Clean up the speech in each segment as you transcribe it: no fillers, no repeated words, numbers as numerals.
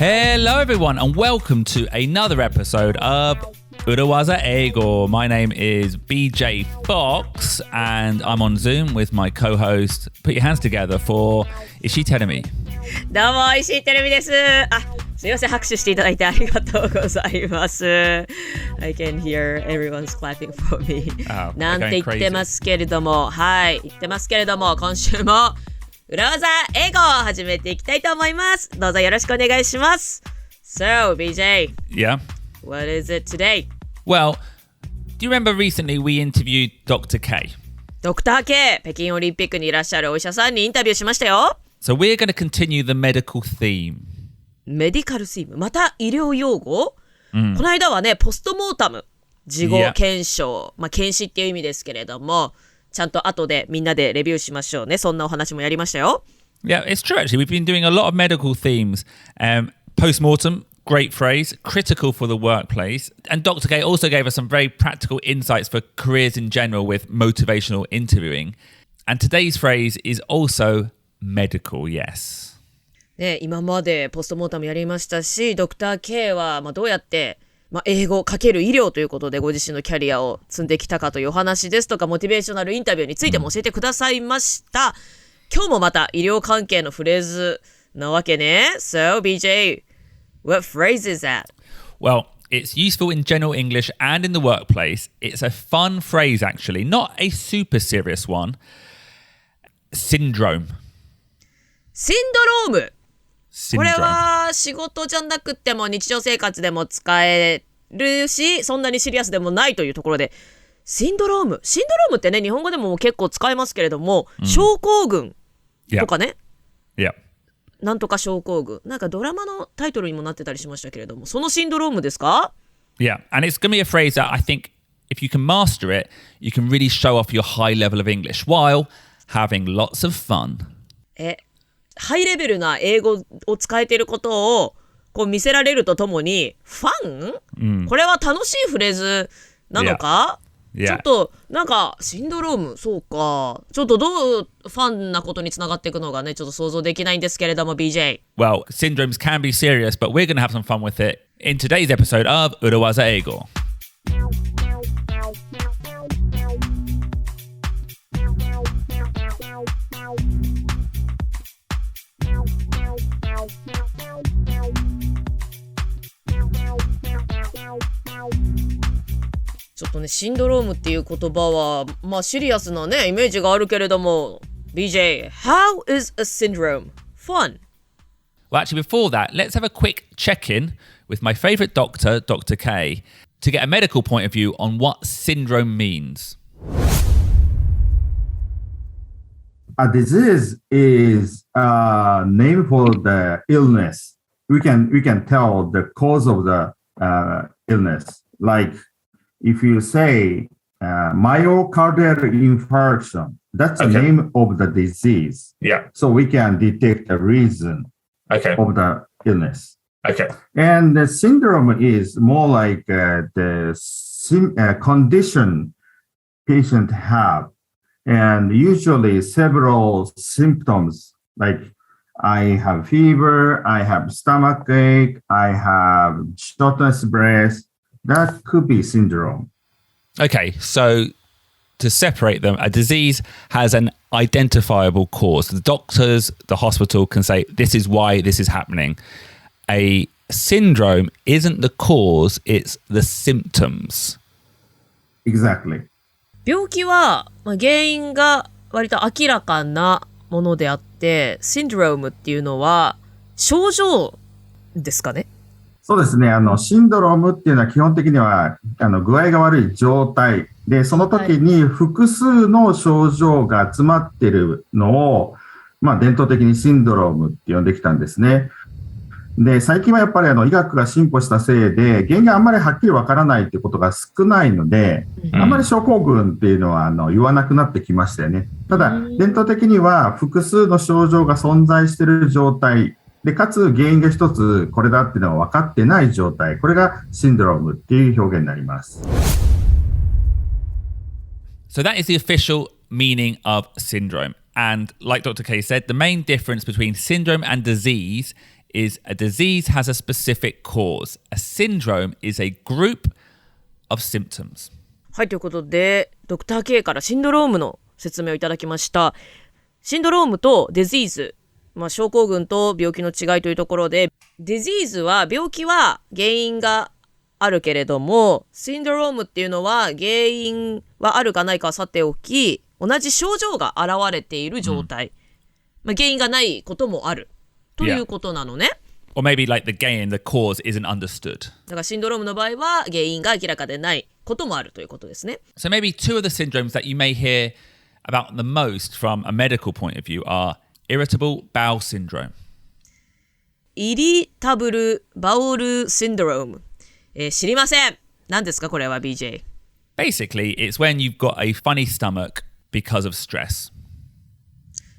Hello everyone and welcome to another episode of 裏技英語. My name is BJ Fox and I'm on Zoom with my co-host. Put your hands together for Ishii Terumi. どうも、石井てるみです。すいません、拍手していただいてありがとうございます。I can hear everyone's clapping for me. なんて言ってますけれども、言ってますけれども、今週も裏技英語を始めていきたいと思います。どうぞよろしくお願いします。So, BJ. Yeah? What is it today? Well, do you remember recently we interviewed Dr. K? ドクター K、北京オリンピックにいらっしゃるお医者さんにインタビューしましたよ。So we're going to continue the medical theme. メディカルスイム、また医療用語、この間はね、ポストモータム、事後検証、検視っていう意味ですけれども、ちゃんと後でみんなでレビューしましょうね。そんなお話もやりましたよ。Yeah, it's true actually. We've been doing a lot of medical themes. Post-mortem, great phrase, critical for the workplace. And Dr. K also gave us some very practical insights for careers in general with motivational interviewing. And today's phrase is also medical, yes. ね、今までポストモータムやりましたし、ドクター K はどうやって、英語×医療ということでご自身のキャリアを積んできたかというお話ですとか、モチベーショナルインタビューについても教えてくださいました。今日もまた医療関係のフレーズなわけね。So, BJ, what phrase is that? Well, it's useful in general English and in the workplace. It's a fun phrase actually, not a super serious one. Syndrome. シンドローム。これは仕事じゃなくても日常生活でも使えるし、そんなにシリアスでもないというところで、シンドロームってね、日本語でも結構使えますけれども、症候群とかね、なんとか症候群、なんかドラマのタイトルにもなってたりしましたけれども、そのシンドロームですか？ Yeah, and it's going to be a phrase that I think if you can master it, you can really show off your high level of English while having lots of fun. ハイレベルな英語を使えていることをこう見せられるとともに、ファン、これは楽しいフレーズなのか、ちょっとなんかシンドローム、そうか、ちょっとどうファンなことにつながっていくのがね、ちょっと想像できないんですけれども、 BJ. Well, syndromes can be serious, but we're going to have some fun with it in today's episode of 裏技英語.ちょっとね、シンドロームっていう言葉はシリアスなねイメージがあるけれども、 BJ, how is a syndrome fun? Well, actually, before that, let's have a quick check-in with my favourite doctor, Dr. K, to get a medical point of view on what syndrome means. A disease is a name for the illness. We can tell the cause of the illness. Like if you say myocardial infarction, that's the name of the disease. Yeah. So we can detect the reason of the illness. Okay. And the syndrome is more like the condition patient have. And usually several symptoms, like I have fever, I have stomach ache, I have shortness of breath. That could be syndrome. Okay, so to separate them, a disease has an identifiable cause. The doctors, the hospital can say, this is why this is happening. A syndrome isn't the cause, it's the symptoms. Exactly. 病気は、原因が割と明らかなものであって、シンドロームっていうのは症状ですかね？そうですね。シンドロームっていうのは基本的には具合が悪い状態で、その時に複数の症状が集まっているのを、伝統的にシンドロームって呼んできたんですね。で、最近はやっぱり医学が進歩したせいで、原因があんまりはっきりわからないっていうことが少ないので、あんまり症候群っていうのは言わなくなってきましたよね。ただ、伝統的には複数の症状が存在している状態で、かつ原因が一つこれだっていうのは分かってない状態、これがシンドロームっていう表現になります。So that is the official meaning of syndrome. And like Dr. K said, the main difference between syndrome and disease is a disease has a specific cause. A syndrome is a group of symptoms. はい、ということで、ドクター K からシンドロームの説明をいただきました。シンドロームとディジーズ、症候群と病気の違いというところで、ディジーズは病気は原因があるけれども、シンドロームっていうのは原因はあるかないかはさておき、同じ症状が現れている状態。原因がないこともあるということなのね。Or maybe like the cause isn't understood. だからシンドロームの場合は原因が明らかでないこともあるということですね。So maybe two of the syndromes that you may hear about the most from a medical point of view are Irritable Bowel Syndrome. Irritable Bowel Syndrome、知りません。何ですかこれは BJ? Basically, it's when you've got a funny stomach because of stress.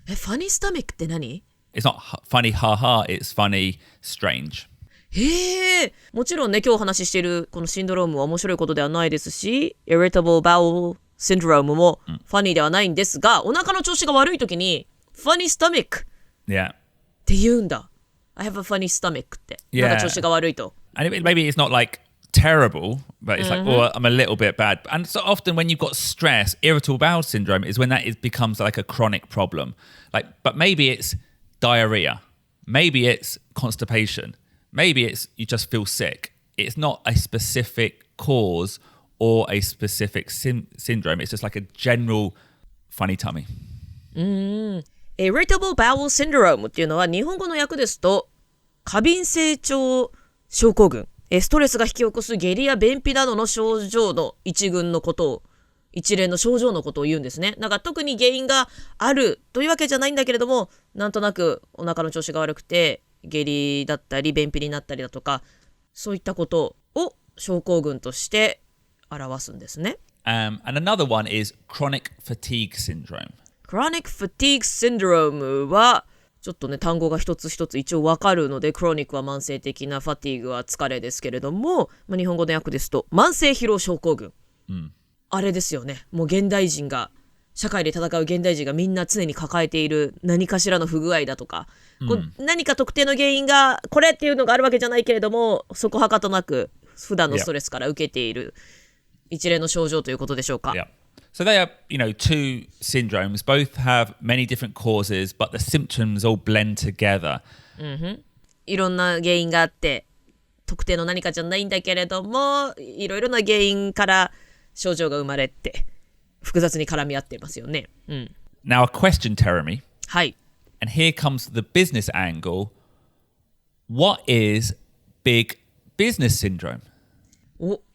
Funny stomach って何？ It's not funny haha, it's funny strange. へえ、もちろんね、今日お話ししているこのシンドロームは面白いことではないですし、Irritable Bowel Syndrome もファニーではないんですが、お腹の調子が悪い時に Funny stomach Yeah. って言うんだ。I have a funny stomach って。Yeah. なんか調子が悪いと。And maybe it's not like terrible, but it's like, oh, I'm a little bit bad. And so often when you've got stress, irritable bowel syndrome is when becomes like a chronic problem. But maybe it's diarrhea. Maybe it's constipation. Maybe it's you just feel sick. It's not a specific cause or a specific syndrome. It's just like a general funny tummy. Irritable Bowel Syndrome っていうのは日本語の訳ですと過敏性腸症候群、ストレスが引き起こす下痢や便秘などの症状の一連の症状のことを言うんですね。だから特に原因があるというわけじゃないんだけれども、なんとなくお腹の調子が悪くて下痢だったり便秘になったりだとか、そういったことを症候群として表すんですね。And another one is chronic fatigue syndrome.Chronic fatigue syndrome はちょっとね単語が一つ一つ一応わかるので、クロニックは慢性的な、ファティーグは疲れですけれども、日本語の訳ですと慢性疲労症候群、あれですよね。もう社会で戦う現代人がみんな常に抱えている何かしらの不具合だとか、何か特定の原因がこれっていうのがあるわけじゃないけれども、そこはかとなく普段のストレスから受けている一連の症状ということでしょうか。So they are, two syndromes. Both have many different causes, but the symptoms all blend together. いろんな原因があって、特定の何かじゃないんだけれども、いろいろな原因から症状が生まれて、複雑に絡み合っていますよね。Now a question, Teremi. はい。And here comes the business angle. What is big business syndrome?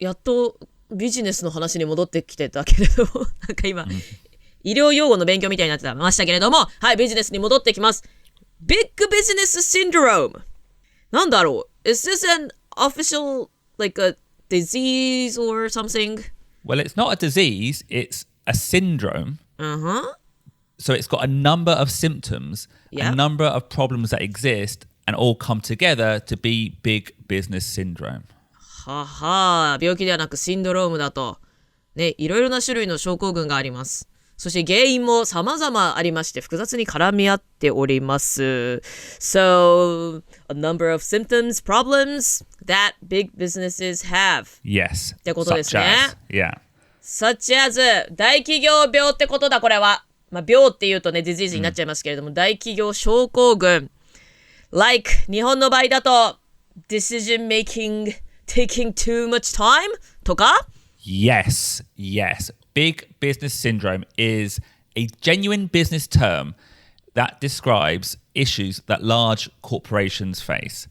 やっとビジネスの話に戻ってきてたけれども、なんか今、医療用語の勉強みたいになってましたけれども、はい、ビジネスに戻ってきます。Big Business Syndrome。なんだろう？ Is this an official, like a disease or something? Well, it's not a disease, it's a syndrome. So it's got a number of symptoms, a number of problems that exist, and all come together to be big business syndrome.病気ではなくシンドロームだと。ね、いろいろな種類の症候群があります。そして原因も様々ありまして複雑に絡み合っております。So, a number of symptoms, problems that big businesses have. Yes. ってことですね。Such as, 大企業病ってことだ、これは。病って言うとね、ディジーズになっちゃいますけれども、大企業症候群。Like, 日本の場合だと、decision making.Taking too much time? とか? Yes. Big business syndrome is a genuine business term that describes issues that large corporations face.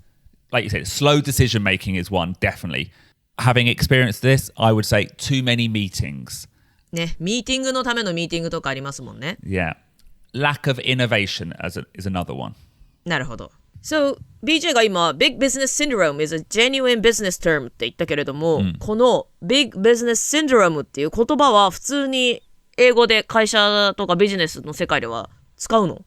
Like you said, slow decision making is one, definitely. Having experienced this, I would say too many meetings. ね、ミーティングのためのミーティングとかありますもんね。Yeah. Lack of innovation is another one. なるほど。So, BJ が今 Big Business Syndrome is a genuine business term って言ったけれども、この Big Business Syndrome っていう言葉は普通に英語で会社とかビジネスの世界では使うの？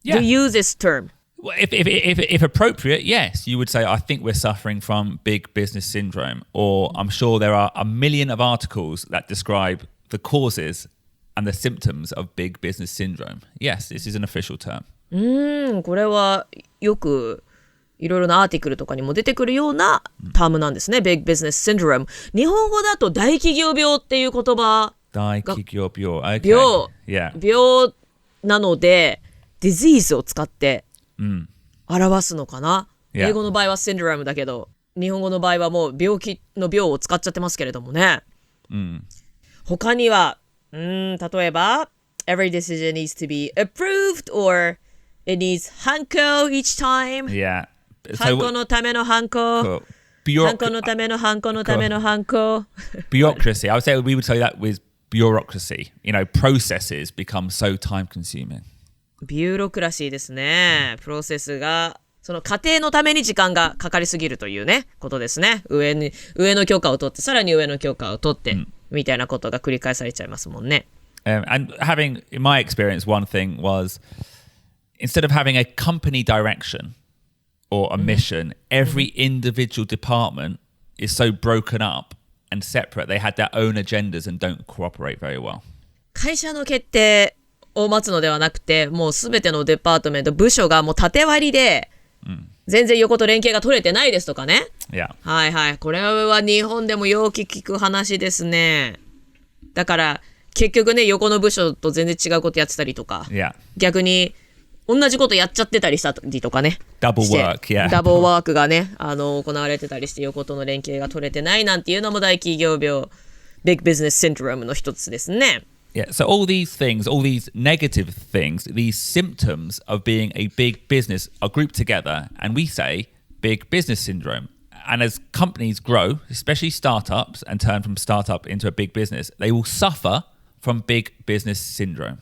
Yeah. Do you use this term? Well, if appropriate, yes, you would say, I think we're suffering from big business syndrome. Or I'm sure there are a million of articles that describe the causes and the symptoms of big business syndrome. Yes, this is an official term. これはよくいろいろなアーティクルとかにも出てくるようなタームなんですね。Big Business Syndrome。日本語だと大企業病っていう言葉大企業病。Okay. 病、Yeah. 病なので、disease を使って表すのかな。Yeah. 英語の場合は syndrome だけど、日本語の場合はもう病気の病を使っちゃってますけれどもね。他には、例えば、every decision needs to be approved or it needs ハンコ each time. Yeah. ハンコのためのハンコ。ハンコのためのハンコのためのハンコ。Bureaucracy. I would say we would say that with bureaucracy. You know, processes become so time consuming. ビューロクラシーですね。プロセスが、その過程のために時間がかかりすぎるというね、ことですね。上の許可を取って、さらに上の許可を取って、みたいなことが繰り返されちゃいますもんね。And having, in my experience, one thing was instead of having a company direction or a mission, every individual department is so broken up and separate. They had their own agendas and don't cooperate very well. 会社の決定を待つのではなくて、もうすべてのデパートメント、部署がもう縦割りで、全然横と連携が取れてないですとかね。Yeah. はいはい。これは日本でもよく聞く話ですね。だから、結局ね、横の部署と全然違うことやってたりとか、Yeah. 逆に同じことやっちゃってたりしたりとかね。Double work, yeah. ダブルワークがね、行われてたりして横との連携が取れてないなんていうのも大企業病、Big Business Syndrome の一つですね。Yeah, so all these things, all these negative things, these symptoms of being a big business are grouped together and we say big business syndrome. And as companies grow, especially startups, and turn from startup into a big business, they will suffer from big business syndrome.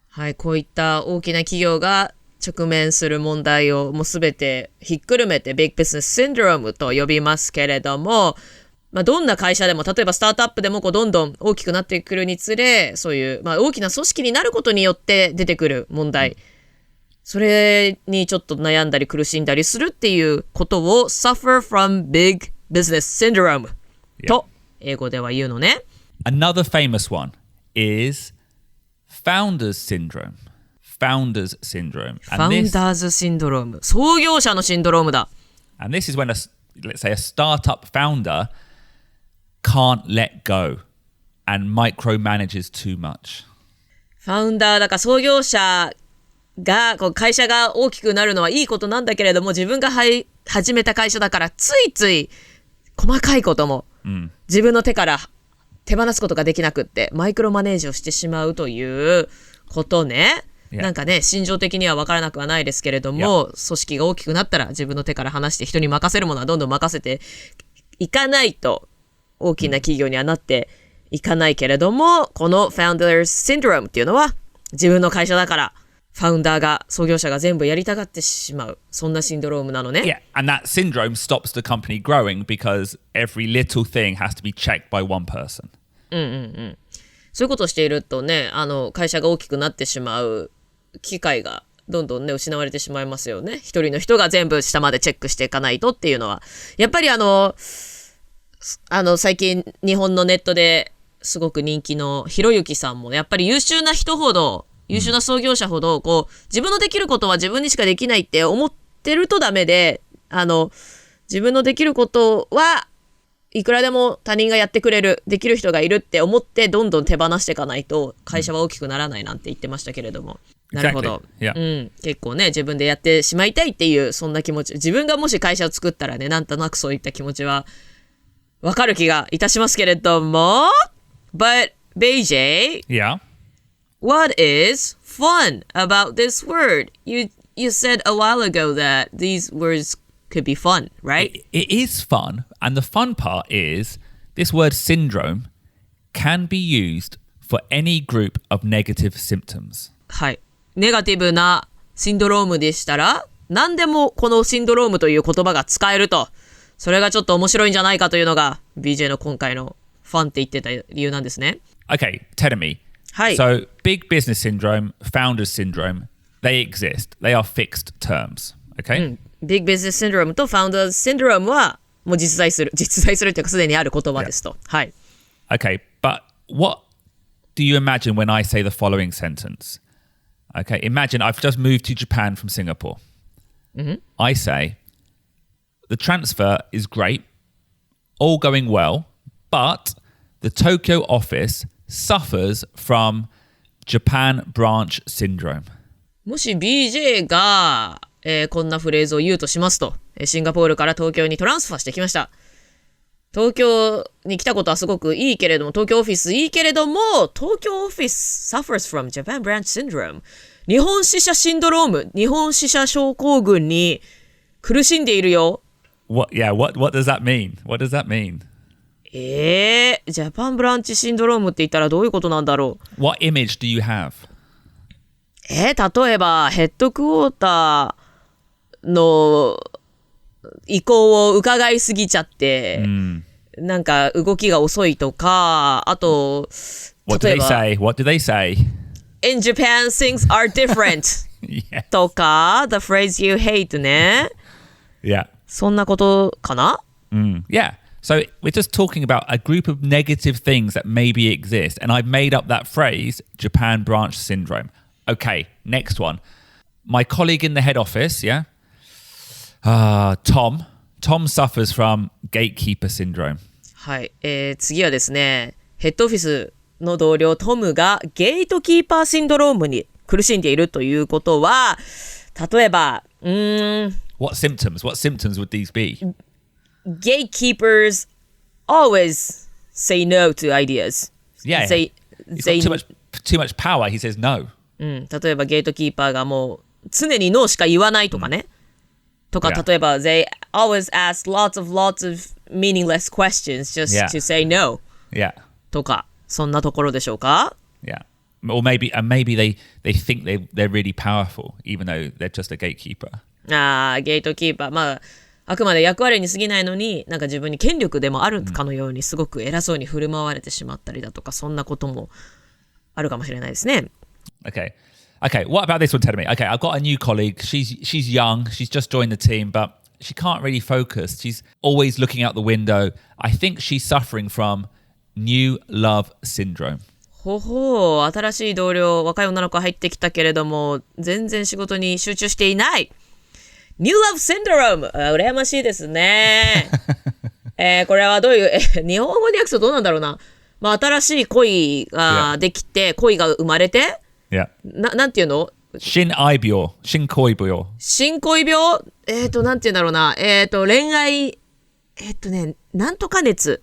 はい、こういった大きな企業が直面する問題をもうすべてひっくるめて Big Business Syndrome と呼びますけれども、どんな会社でも、例えばスタートアップでもどんどん大きくなってくるにつれ、そういう、大きな組織になることによって出てくる問題、それにちょっと悩んだり苦しんだりするっていうことを suffer from big business syndrome と英語では言うのね。Another famous one is Founders Syndrome. Founders Syndrome. Founders Syndrome. 創業者のシンドロームだ。And this is when let's say a startup founder can't let go and micromanages too much. ファウンダーだから創業者が会社が大きくなるのはいいことなんだけれども、自分が始めた会社だからついつい細かいことも自分の手から手放すことができなくってマイクロマネージをしてしまうということね。なんかね、心情的には分からなくはないですけれども、組織が大きくなったら自分の手から離して人に任せるものはどんどん任せていかないと大きな企業にはなっていかないけれども、この Founders Syndrome っていうのは自分の会社だからファウンダーが創業者が全部やりたがってしまう、そんなシンドロームなのね。Yeah, and that syndrome stops the company growing because every little thing has to be checked by one person. そういうことをしているとね、会社が大きくなってしまう機会がどんどんね失われてしまいますよね。一人の人が全部下までチェックしていかないとっていうのは、やっぱり最近日本のネットですごく人気のひろゆきさんも、やっぱり優秀な人ほど、優秀な創業者ほど自分のできることは自分にしかできないって思ってるとダメで、自分のできることはいくらでも他人がやってくれる、できる人がいるって思ってどんどん手放していかないと会社は大きくならないなんて言ってましたけれども、なるほど、結構ね自分でやってしまいたいっていうそんな気持ち、自分がもし会社を作ったらね、なんとなくそういった気持ちはわかる気がいたしますけれども、 But BJ, Yeah. what is fun about this word? You said a while ago that these words could be fun, right? It is fun, and the fun part is this word syndrome can be used for any group of negative symptoms. はい。ネガティブなシンドロームでしたら、何でもこのシンドロームという言葉が使えると。それがちょっと面白いんじゃないかというのが BJ の今回のファンって言ってた理由なんですね。Okay, tell me. はい。So, big business syndrome, founders syndrome, they exist. They are fixed terms. Okay? Big Business Syndrome と Founders Syndrome はもう実在するというかすでにある言葉ですと。はい。Okay, but what do you imagine when I say the following sentence? Okay, imagine I've just moved to Japan from Singapore. I say, the transfer is great, all going well, but the Tokyo office suffers from Japan branch syndrome. もし BJ が、こんなフレーズを言うとしますと、シンガポールから東京にトランスファーしてきました。東京に来たことはすごくいいけれども、東京オフィスいいけれども、東京オフィス suffers from Japan branch syndrome。日本支社シンドローム、日本支社症候群に苦しんでいるよ。What does that mean? What does that mean? ジャパンブランチシンドロームって言ったらどういうことなんだろう？ What image do you have? 例えばヘッドクォーターの意向を伺いすぎちゃって、なんか動きが遅いとか、あと例えば What do they say? In Japan, things are different. Yes. とか、the phrase you hate ね。Yeah. そんなことかな？ Yeah. So we're just talking about a group of negative things that maybe exist. And I've made up that phrase, Japan branch syndrome. Okay, next one. My colleague in the head office, yeah? Tom suffers from gatekeeper syndrome. はい。次はですね、ヘッドオフィスの同僚トムがゲートキーパーシンドロームに苦しんでいるということは、例えば、What symptoms would these be? Gatekeepers always say no to ideas. Yeah. He's got too much power. He says no. 例えばゲートキーパーがもう常にノーしか言わないとかね。とか、例えば they always ask lots of meaningless questions just to say no. Yeah. とか、そんなところでしょうか？ Yeah. Or maybe they think they're really powerful, even though they're just a gatekeeper. ゲートキーパー。まあ、あくまで役割に過ぎないのに、なんか自分に権力でもあるかのようにすごく偉そうに振る舞われてしまったりだとか、そんなこともあるかもしれないですね。Okay, what about this one, Tell me? Okay, I've got a new colleague. She's young. She's just joined the team, but she can't really focus. She's always looking out the window. I think she's suffering from new love syndrome. 新しい同僚、若い女の子入ってきたけれども、全然仕事に集中していない。New Love Syndrome! 羨ましいですね。これはどういう、日本語で訳すとどうなんだろうな。まあ、新しい恋ができて、恋が生まれて、なんていうの？新恋病。新恋病。新恋病？なんていうんだろうな。恋愛、なんとか熱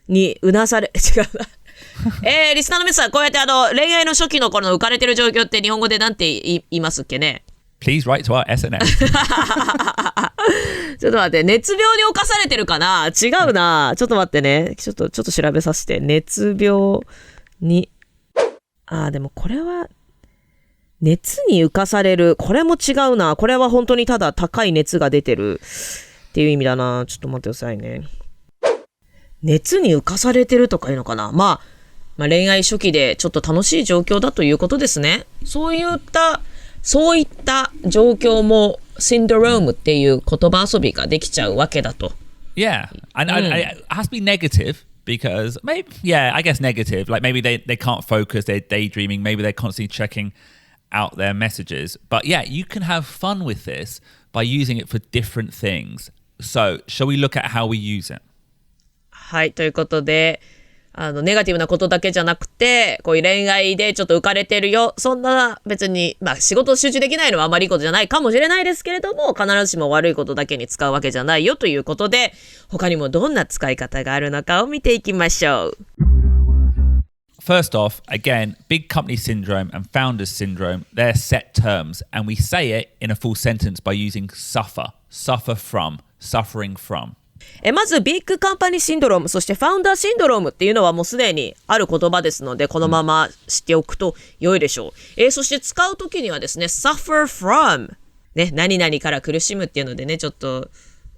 にうなされ、違うな。リスナーの皆さん、こうやって恋愛の初期の頃の浮かれてる状況って日本語でなんて言いますっけね？ Please write to our SNS. ちょっと待って、熱病に侵されてるかな？違うな。ちょっと待ってね。ちょっと調べさせて。熱病に。でもこれは、熱に浮かされる。これも違うな。これは本当にただ高い熱が出てるっていう意味だな。ちょっと待ってくださいね。熱に浮かされてるとかいうのかな。まあ恋愛初期でちょっと楽しい状況だということですね。そういった状況もシンドロームっていう言葉遊びができちゃうわけだと。Yeah, and it has to be negative because I guess negative. Like maybe they can't focus, they're daydreaming, maybe they're constantly checking out their messages. But yeah, you can have fun with this by using it for different things. So, shall we look at how we use it? はい、ということで、ネガティブなことだけじゃなくて、こういう恋愛でちょっと浮かれてるよ。そんな別に、仕事集中できないのはあまりいいことじゃないかもしれないですけれども、必ずしも悪いことだけに使うわけじゃないよということで、他にもどんな使い方があるのかを見ていきましょう。First off, again, big company syndrome and founders syndrome, they're set terms, and we say it in a full sentence by using suffer from, suffering from. まずビッグカンパニーシンドローム、そしてファウンダーシンドロームっていうのはもうすでにある言葉ですので、このまま知っておくと良いでしょう。そして使うときにはですね、suffer from、ね、何々から苦しむっていうのでね、ちょっと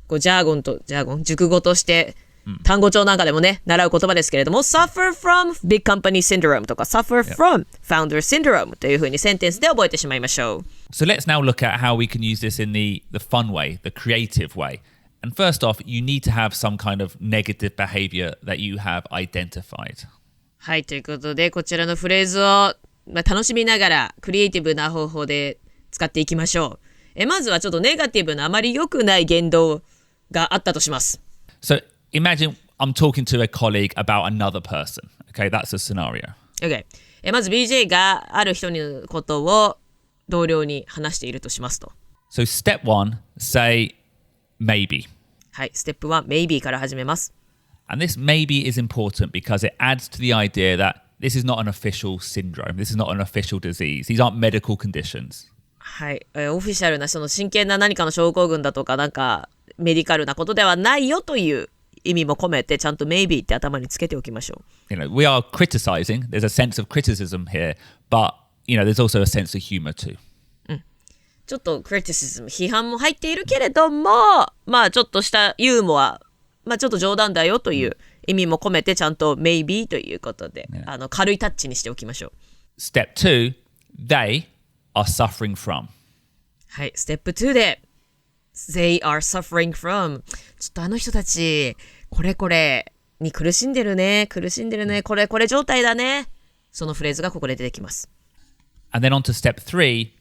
こうジャーゴン、熟語として単語帳なんかでもね、習う言葉ですけれども、suffer from big company syndrome とか suffer from founder syndrome というふうにセンテンスで覚えてしまいましょう。So let's now look at how we can use this in the fun way, the creative way.And first off, you need to have some kind of negative behavior that you have identified. はい、ということで、こちらのフレーズを、楽しみながらクリエイティブな方法で使っていきましょう。まずはちょっとネガティブなあまり良くない言動があったとします。So imagine I'm talking to a colleague about another person. Okay, that's a scenario. Okay. まず BJ がある人のことを同僚に話しているとしますと。So step 1, say maybe. はい、ステップ1、maybe から始めます。And this maybe is important because it adds to the idea that this is not an official syndrome. This is not an official disease. These aren't medical conditions. はい、オフィシャルなその真剣な何かの症候群だとかなんかメディカルなことではないよという意味も込めてちゃんと maybe って頭につけておきましょう。We are criticizing. There's a sense of criticism here, but there's also a sense of humor too. ちょっと criticism 批判も入っているけれども、まあちょっとしたユーモア、まあちょっと冗談だよという意味も込めてちゃんと maybe ということで、軽いタッチにしておきましょう。Step 2, they are suffering from. はい、ステップ2で They are suffering from ちょっとあの人たちこれに苦しんでるねこれ状態だね。そのフレーズがここで出てきます。 And then on to step 3,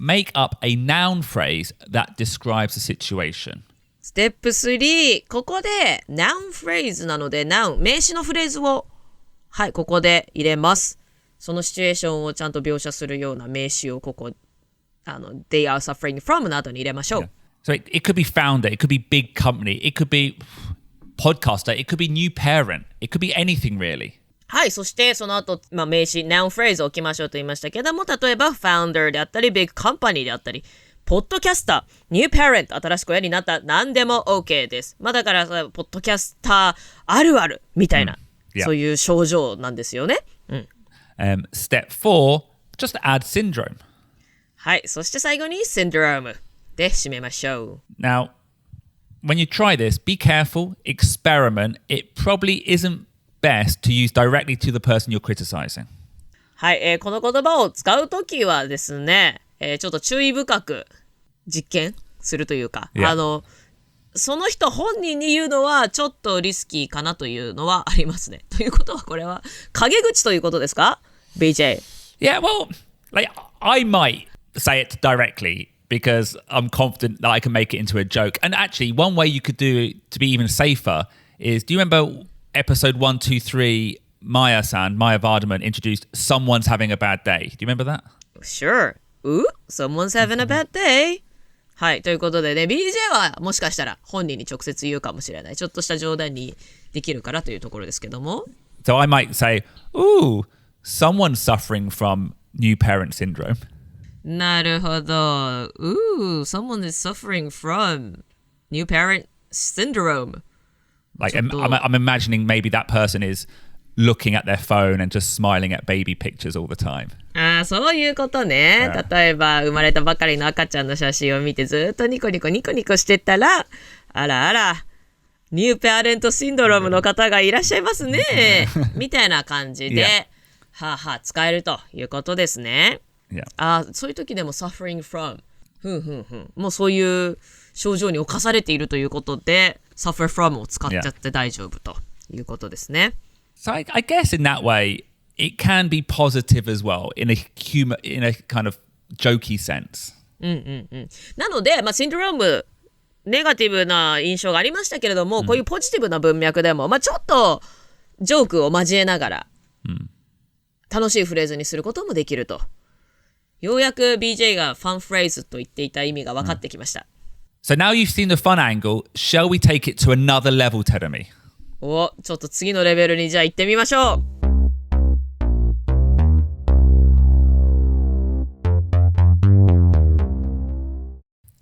make up a noun phrase that describes the situation. ステップ3、ここで noun phrase なので noun 名詞のフレーズをはいここで入れます。そのシチュエーションをちゃんと描写するような名詞をここThey are suffering from の後に入れましょう。So it could be founder, it could be big company, it could be podcaster, it could be new parent, it could be anything really. はい、そしてその後、名詞 noun phrase を置きましょうと言いましたけども、例えば founder であったり big company であったりポッドキャスター、ニューパレント、新しく親になった、何でも OK です。だからポッドキャスターあるあるみたいな、そういう症状なんですよね。Step 4, just add syndrome. はい、そして最後に syndrome で締めましょう。Now, when you try this, be careful, experiment. It probably isn't best to use directly to the person you're criticizing. はい、この言葉を使うときはですね、ちょっと注意深く実験するというか、その人本人に言うのはちょっとリスキーかなというのはありますね。ということはこれは陰口ということですか BJ? Yeah, well, I might say it directly because I'm confident that I can make it into a joke. And actually, one way you could do it to be even safer is, do you remember episode 123, Maya Vardaman introduced someone's having a bad day? Do you remember that? Sure. Someone's having a bad day. はい、ということでね、BJ はもしかしたら本人に直接言うかもしれない。ちょっとした冗談にできるからというところですけども。So I might say, someone's suffering from new parent syndrome. なるほど。someone is suffering from new parent syndrome. Like I'm imagining maybe that person is looking at their phone and just smiling at baby pictures all the time. そういうことね。例えば生まれたばかりの赤ちゃんの写真を見てずっとニコニコしてたら、あらニューパレントシンドロームの方がいらっしゃいますねみたいな感じで、使えるということですね。そういう時でも suffering from もうそういう症状に侵されているということで suffer from を使っちゃって大丈夫ということですね。So I guess in that way it can be positive as well in a kind of jokey sense. なので、シンドロームネガティブな印象がありましたけれども、こういうポジティブな文脈でも、ちょっとジョークを交えながら、楽しいフレーズにすることもできると。ようやく BJ がファンフレーズと言っていた意味が分かってきました。So now you've seen the fun angle, shall we take it to another level, Terumi? ちょっと次のレベルにじゃあ行ってみましょう。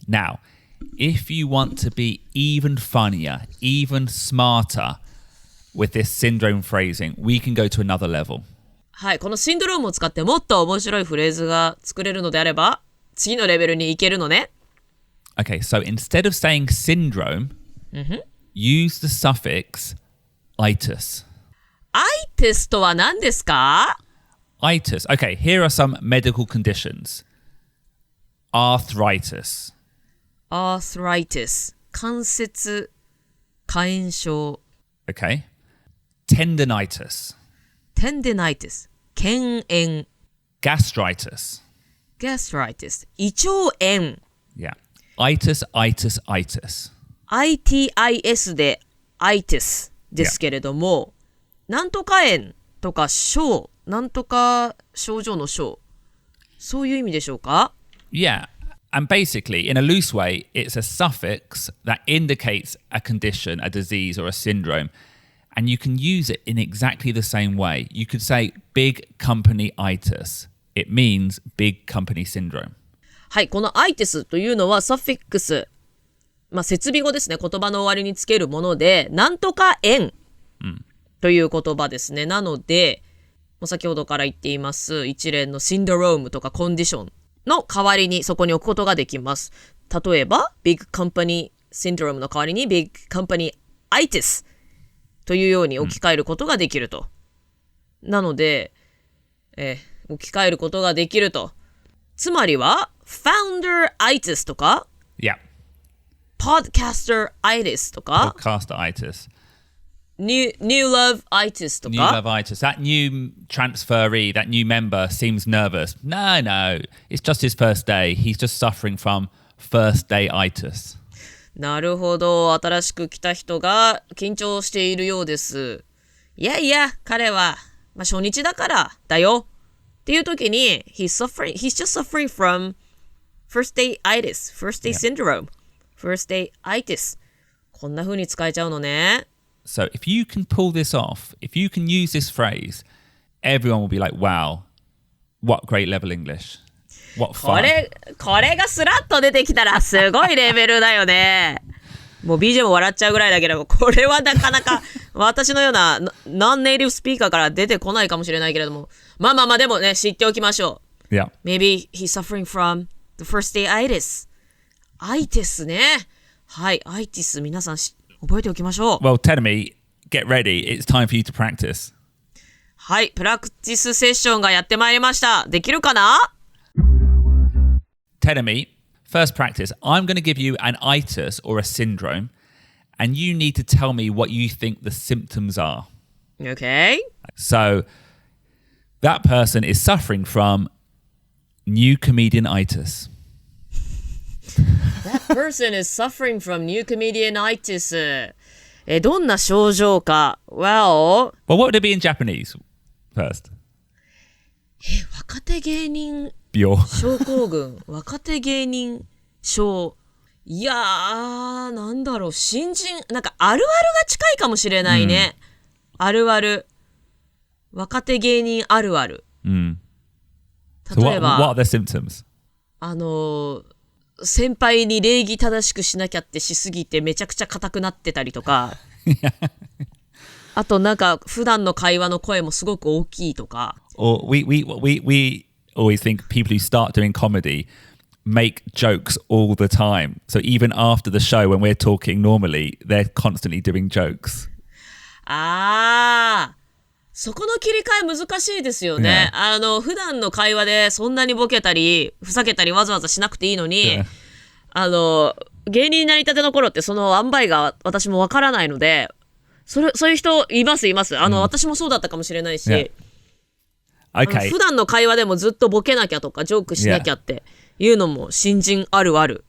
Now, if you want to be even funnier, even smarter with this syndrome phrasing, we can go to another level. はい、このシンドロームを使ってもっと面白いフレーズが作れるのであれば、次のレベルに行けるのね。Okay, so instead of saying syndrome, use the suffix itis. Itis とは何ですか？ Itis. Okay, here are some medical conditions. Arthritis. Arthritis 関節肝炎症。 Okay. Tendinitis. Tendinitis 腱炎。 Gastritis. Gastritis 胃腸炎。 Yeah. Itis. Itis で Itis ですけれども、なんとか炎とか症、なんとか症状の症、そういう意味でしょうか？ Yeah. And basically, in a loose way, it's a suffix that indicates a condition, a disease, or a syndrome. And you can use it in exactly the same way. You could say big company itis. It means big company syndrome. はい、この Itis というのはサフィックス、設備語ですね。言葉の終わりにつけるもので、なんとか炎という言葉ですね。なので、先ほどから言っています一連のシンドロームとかコンディションの代わりにそこに置くことができます。例えば、Big Company Syndrome の代わりに Big Company Itis というように置き換えることができると。なので、置き換えることができると。つまりは、Founder Itis とか、Yeah. Podcaster Itis とか、Podcaster itis. New Love Itis とか。New love itis. That new transferee, that new member seems nervous. No. It's just his first day. He's just suffering from first day itis. なるほど。新しく来た人が緊張しているようです。いや、彼は、初日だからだよ。っていう時に、he's just suffering from first day itis, first day syndrome, first day itis. こんな風に使えちゃうのね。So if you can pull this off, if you can use this phrase, everyone will be like, wow, what great level English. What fun. これがスラッと出てきたらすごいレベルだよね。もう BJ も笑っちゃうぐらいだけど、これはなかなか私のようなノンネイティブスピーカーから出てこないかもしれないけれども、まあでもね、知っておきましょう。Yeah. Maybe he's suffering from the first day itis. Itis ね。はい、Itis 皆さん覚えておきましょう。Well, Tenemy, get ready. It's time for you to practice. はい、プラクティスセッションがやってまいりました。できるかな？ Tenemy, first practice. I'm going to give you an itis or a syndrome, and you need to tell me what you think the symptoms are. Okay. So, that person is suffering from new comedian itis. That person is suffering from new comedian itis. どんな症状か。Well, what would it be in Japanese first? 若手芸人病症候群。若手芸人症。いやー、なんだろう。新人、なんかあるあるが近いかもしれないね。あるある。若手芸人あるある。So 例えば、what are the symptoms? 先輩に礼儀正しくしなきゃってしすぎてめちゃくちゃ硬くなってたりとかあとなんか普段の会話の声もすごく大きいとか Or we always think people who start doing comedy make jokes all the time. So even after the show when we're talking normally, they're constantly doing jokes. そこの切り替え難しいですよね。普段の会話でそんなにボケたり、ふざけたりわざわざしなくていいのに、芸人になりたての頃ってその塩梅が私もわからないので、そういう人います。私もそうだったかもしれないし、Okay. 普段の会話でもずっとボケなきゃとか、ジョークしなきゃっていうのも新人あるある。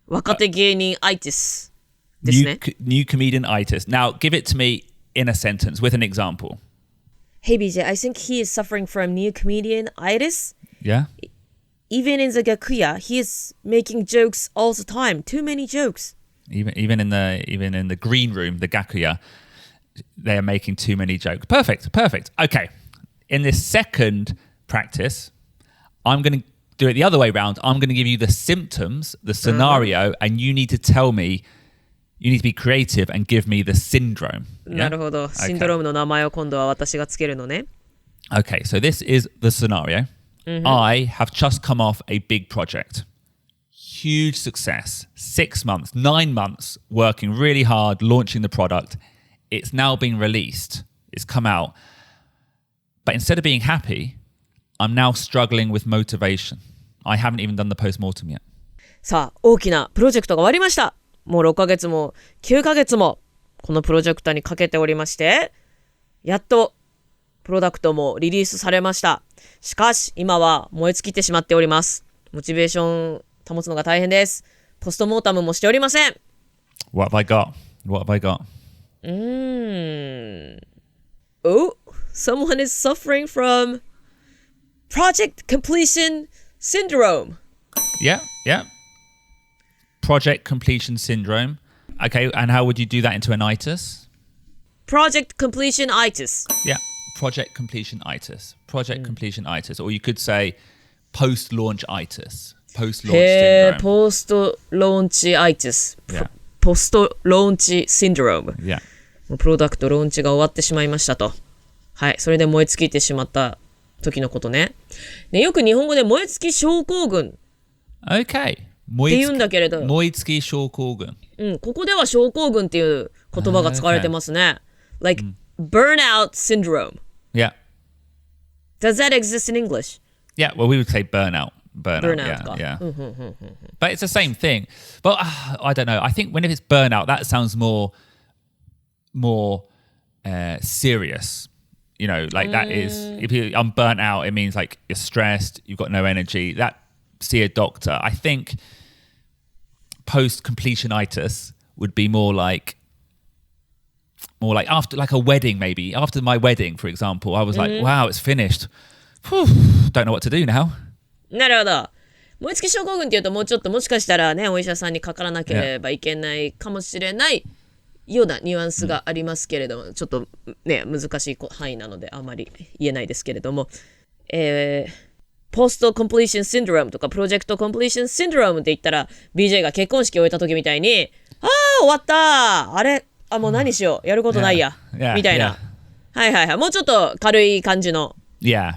若手芸人アイティスですね。New comedian itis. Now give it to me in a sentence with an example.Hey BJ, I think he is suffering from new comedian itis. Yeah. Even in the gakuya, he is making jokes all the time. Too many jokes. Even in the green room, the gakuya, they are making too many jokes. Perfect. Okay. In this second practice, I'm going to do it the other way around. I'm going to give you the symptoms, the scenario, and you need to tell me.You need to be creative and give me the syndrome. なるほど。シンドロームの名前を今度は私がつけるのね。Okay, so this is the scenario. I have just come off a big project. Huge success. 6 months, 9 months working really hard, launching the product. It's now been released. It's come out. But instead of being happy, I'm now struggling with motivation. I haven't even done the postmortem yet. さあ、大きなプロジェクトが終わりました。もう6ヶ月も9ヶ月もこのプロジェクトにかけておりまして、やっとプロダクトもリリースされました。しかし今は燃え尽きてしまっております。モチベーション保つのが大変です。ポストモータムもしておりません。What have I got? What have I got? Oh, someone is suffering from project completion syndrome. Yeah. Project completion syndrome. Okay, and how would you do that into an itis? Project completion itis. Yeah, project completion itis. Project completion itis. Or you could say post-launch itis. Post-launch syndrome. Post-launch itis. Yeah. Post-launch syndrome. Yeah. プロダクトローンチが終わってしまいましたと。はい、それで燃え尽きてしまった時のことね。で、よく日本語で燃え尽き症候群 Okay. って言うんだけれど、燃え尽き症候群。ここでは症候群っていう言葉が使われてますね。Like burnout syndrome. Yeah. Does that exist in English? Yeah, well, we would say burnout. Burnout. Yeah. But it's the same thing. But I don't know. I think when it's burnout, that sounds more serious. You know, like that is, if I'm burnt out, it means like you're stressed, you've got no energy. That, see a doctor. I think post-completionitis would be more like after like a wedding, maybe. After my wedding, for example, I was like, wow, it's finished. Whew, don't know what to do now. なるほど。燃え尽き症候群っていうともうちょっともしかしたらね、お医者さんにかからなければいけないかもしれないようなニュアンスがありますけれども、ちょっとね、難しい範囲なのであまり言えないですけれども、ポストコンプリーションシンドロームとかプロジェクトコンプリーションシンドロームって言ったら BJ が結婚式を終えた時みたいに、終わったあれもう何しようやることないや、みたいな、はいもうちょっと軽い感じの、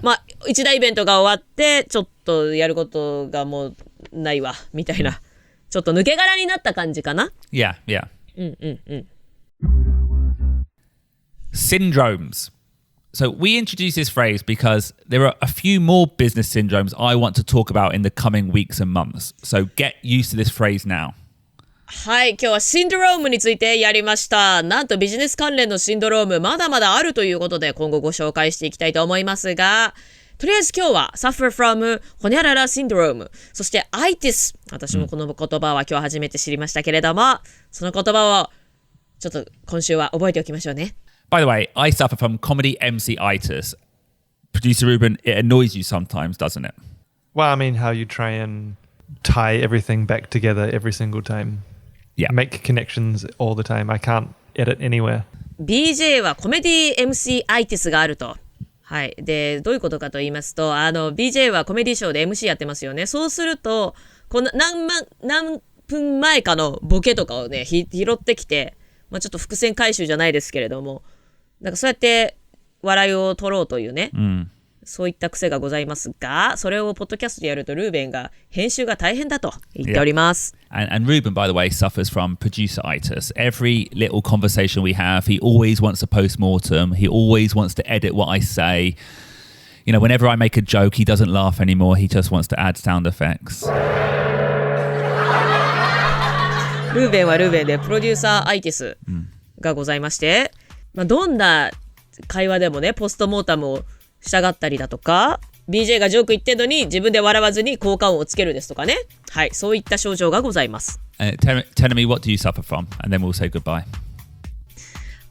まあ一大イベントが終わってちょっとやることがもうないわみたいな、ちょっと抜け殻になった感じかな。Syndromes. So we introduced this phrase because there are a few more business syndromes I want to talk about in the coming weeks and months. So get used to this phrase now. はい、今日はシンドロームについてやりました。なんとビジネス関連のシンドロームまだまだあるということで今後ご紹介していきたいと思いますが、とりあえず今日は suffer from ホニャララシンドローム、そして Itis。私もこの言葉は今日初めて知りましたけれども、その言葉をちょっと今週は覚えておきましょうね。By the way, I suffer from comedy MC itis. Producer Ruben, it annoys you sometimes, doesn't it? Well, I mean, how you try and tie everything back together every single time. Yeah. Make connections all the time. I can't edit anywhere. BJ はコメディ MC アイティスがあると。はい。で、どういうことかと言いますと、BJ はコメディショーで MC やってますよね。そうすると、この何分前かのボケとかをね、拾ってきて、まあちょっと伏線回収じゃないですけれども、なんかそうやって笑いを取ろうというね、そういった癖がございますが、それをポッドキャストでやるとルーベンが編集が大変だと言っております。And Ruben, by the way, suffers from producer-itis. Every little conversation we have, he always wants a post-mortem. He always wants to edit what I say. You know, whenever I make a joke, he doesn't laugh anymore. He just wants to add sound effects. ルーベンはルーベンでプロデューサーアイティスがございまして、まあ、どんな会話でもねポストモータムをしたがったりだとか BJ がジョーク言ってんのに自分で笑わずに効果音をつけるですとかね、はい、そういった症状がございます。Tell me, what do you suffer from? And then we'll say goodbye.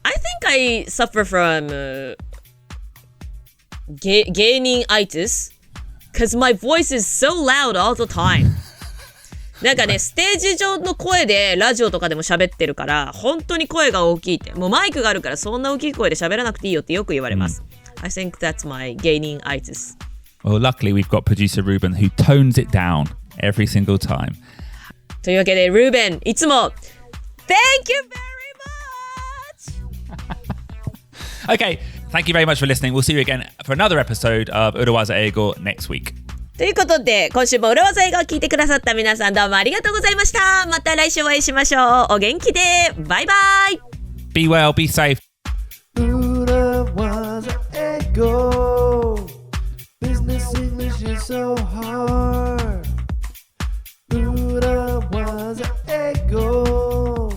I think I suffer from 芸人 itis because my voice is so loud all the time. なんかね、ステージ上の声でラジオとかでも喋ってるから本当に声が大きいって、もうマイクがあるからそんな大きい声で喋らなくていいよってよく言われます。I think that's my 芸人 itis. Well, luckily we've got producer Ruben who tones it down every single time. というわけでルーベンいつも Thank you very much! Okay, thank you very much for listening. We'll see you again for another episode of 裏技英語 next week. ということで今週も裏技英語を聞いてくださった皆さんどうもありがとうございました。また来週お会いしましょう。お元気でバイバイ。 Be well, be safe. 裏技英語 Business English is so hard. 裏技英語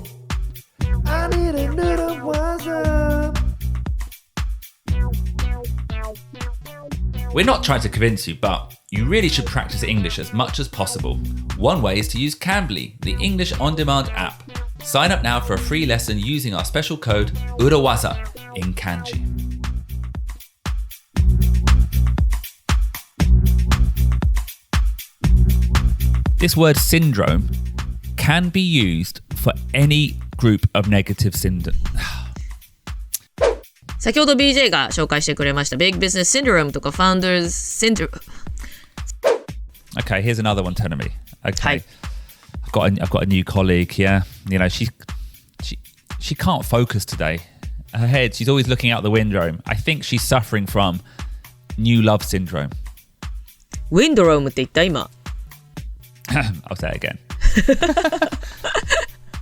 I need an 裏技. We're not trying to convince you, but you really should practice English as much as possible. One way is to use Cambly, the English on-demand app. Sign up now for a free lesson using our special code URAWAZA in kanji. This word syndrome can be used for any group of negative syndrome. 先ほど BJ が紹介してくれました Big Business Syndrome とか Founders Syndrome. Okay, here's another one telling me. Okay. Hi. I've got a new colleague, yeah. You know, she can't focus today. Her head, she's always looking out the window. I think she's suffering from new love syndrome. Windrome って言った今。I'll say it again.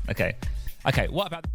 Okay, what about...